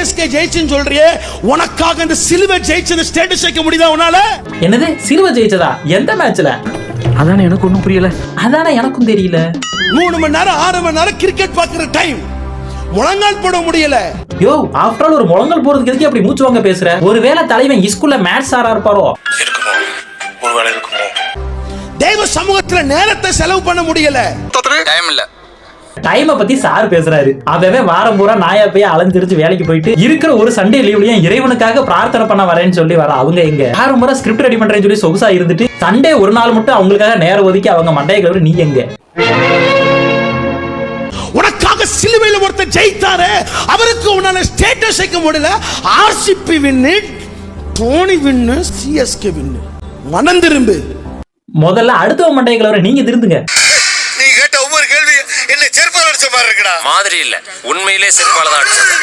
CSK ஜெயிச்சுன்னு சொல்றியே, உனக்காக இந்த சிலுவை ஜெயிச்சது ஸ்டேட்டஸ் வைக்க முடியுதா உன்னால? என்னது சிலுவை ஜெயிச்சதா? எந்த மேட்ச்ல? அதானே எனக்கு ஒன்றும் புரியல. அதானே எனக்கும் தெரியல. 3 மணி நேரம் 6 மணி நேரம் கிரிக்கெட் பாக்குற டைம், முழங்கால் போட முடியல. யோ, ஆஃப்டர் ஆல் ஒரு முழங்கால் போறதுக்கு எதுக்கு அப்படி மூச்சு வாங்க பேசுற? ஒருவேளை தலைவன் ஸ்கூல்ல மேத்ஸ் சாரா இருப்பாரோ? இருக்குமோ, ஒருவேளை இருக்குமோ. தெய்வ சமூகத்துல நேரத்தை செலவு பண்ண முடியல. டைம் இல்ல. டைமை பத்தி சார் பேசுறாரு. அவன் வாரம் பூரா நாயா போய் அலைஞ்சிருச்சு வேலைக்கு போயிட்டு இருக்கிற ஒரு சண்டே லீவ்லயும் இறைவனுக்காக பிரார்த்தனை பண்ண வரேன்னு சொல்லி வர அவங்க எங்க? வாரம் பூரா ஸ்கிரிப்ட் ரெடி பண்றேன்னு சொல்லி சொகுசா இருந்துட்டு சண்டே ஒரு நாள் மட்டும் அவங்களுக்காக நேரம் ஒதுக்கி அவங்க மண்டையை கலவரி நீ எங்க? உனக்காக சிலுவையில் ஒருத்தர் ஜெயித்தாரே, அவருக்கு உன்னால ஸ்டேட்டஸ் வைக்க முடியல. ஆர்சிபி வின்னு, தோனி வின்னு, சிஎஸ்கே வின்னு. மனம் திரும்பு. முதல்ல அடுத்த மண்டையை கலவரி நீங்க திருந்துங்க. நீ கேட்ட ஒவ்வொரு கேள்வி என்ன செருப்பால அடிச்ச மாதிரி இருக்குடா. மாதிரி இல்ல, உண்மையிலே செருப்பால தான் அடிச்சது.